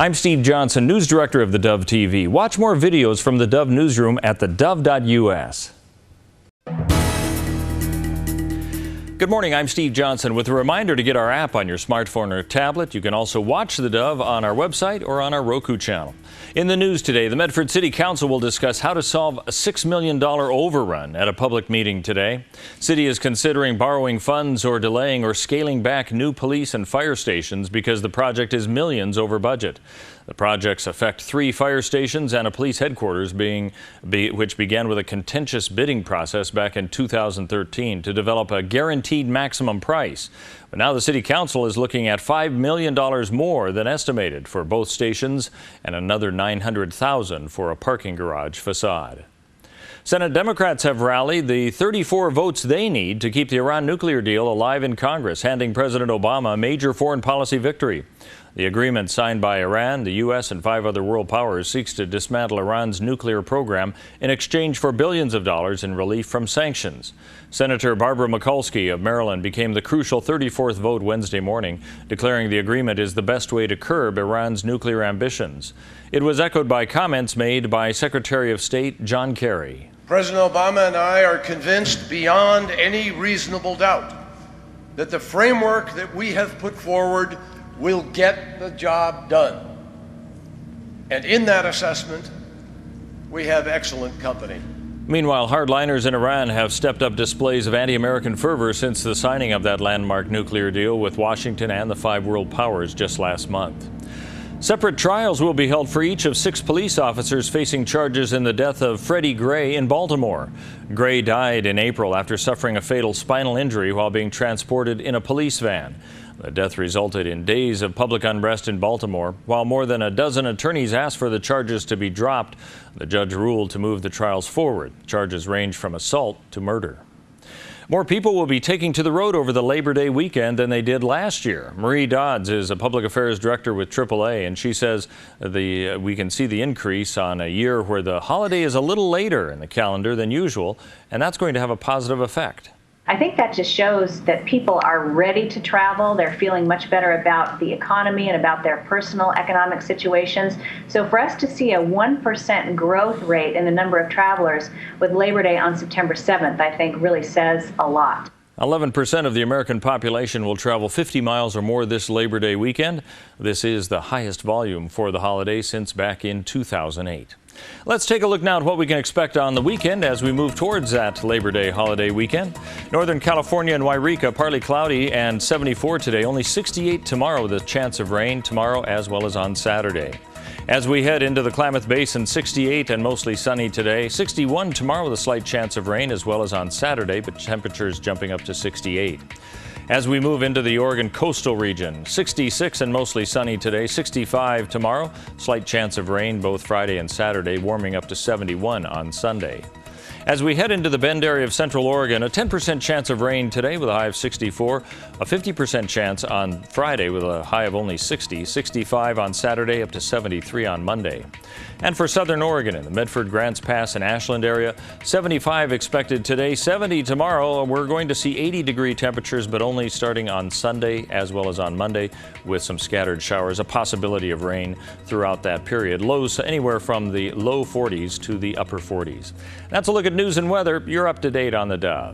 I'm Steve Johnson, News Director of theDove TV. Watch more videos from the Dove Newsroom at theDove.us. Good morning, I'm Steve Johnson with a reminder to get our app on your smartphone or tablet. You can also watch the Dove on our website or on our Roku channel. In the news today, the Medford City Council will discuss how to solve a $6 million overrun at a public meeting today. City is considering borrowing funds or delaying or scaling back new police and fire stations because the project is millions over budget. The projects affect 3 fire stations and a police headquarters which began with a contentious bidding process back in 2013 to develop a guaranteed maximum price. But now the City Council is looking at $5 million more than estimated for both stations and another $900,000 for a parking garage facade. Senate Democrats have rallied the 34 votes they need to keep the Iran nuclear deal alive in Congress, handing President Obama a major foreign policy victory. The agreement signed by Iran, the U.S., and 5 other world powers seeks to dismantle Iran's nuclear program in exchange for billions of dollars in relief from sanctions. Senator Barbara Mikulski of Maryland became the crucial 34th vote Wednesday morning, declaring the agreement is the best way to curb Iran's nuclear ambitions. It was echoed by comments made by Secretary of State John Kerry. President Obama and I are convinced beyond any reasonable doubt that the framework that we have put forward will get the job done. And in that assessment, we have excellent company. Meanwhile, hardliners in Iran have stepped up displays of anti-American fervor since the signing of that landmark nuclear deal with Washington and the 5 world powers just last month. Separate trials will be held for each of 6 police officers facing charges in the death of Freddie Gray in Baltimore. Gray died in April after suffering a fatal spinal injury while being transported in a police van. The death resulted in days of public unrest in Baltimore. While more than a dozen attorneys asked for the charges to be dropped, the judge ruled to move the trials forward. Charges range from assault to murder. More people will be taking to the road over the Labor Day weekend than they did last year. Marie Dodds is a public affairs director with AAA, and she says we can see the increase on a year where the holiday is a little later in the calendar than usual, and that's going to have a positive effect. I think that just shows that people are ready to travel. They're feeling much better about the economy and about their personal economic situations. So for us to see a 1% growth rate in the number of travelers with Labor Day on September 7th, I think really says a lot. 11% of the American population will travel 50 miles or more this Labor Day weekend. This is the highest volume for the holiday since back in 2008. Let's take a look now at what we can expect on the weekend as we move towards that Labor Day holiday weekend. Northern California and Wairika, partly cloudy and 74 today, only 68 tomorrow with a chance of rain tomorrow as well as on Saturday. As we head into the Klamath Basin, 68 and mostly sunny today, 61 tomorrow with a slight chance of rain as well as on Saturday, but temperatures jumping up to 68. As we move into the Oregon coastal region, 66 and mostly sunny today, 65 tomorrow, slight chance of rain both Friday and Saturday, warming up to 71 on Sunday. As we head into the Bend area of Central Oregon, a 10% chance of rain today with a high of 64, a 50% chance on Friday with a high of only 60, 65 on Saturday, up to 73 on Monday. And for Southern Oregon in the Medford, Grants Pass and Ashland area, 75 expected today, 70 tomorrow. We're going to see 80-degree temperatures, but only starting on Sunday as well as on Monday with some scattered showers, a possibility of rain throughout that period. Lows anywhere from the low 40s to the upper 40s. That's a look at news and weather. You're up to date on the Dove.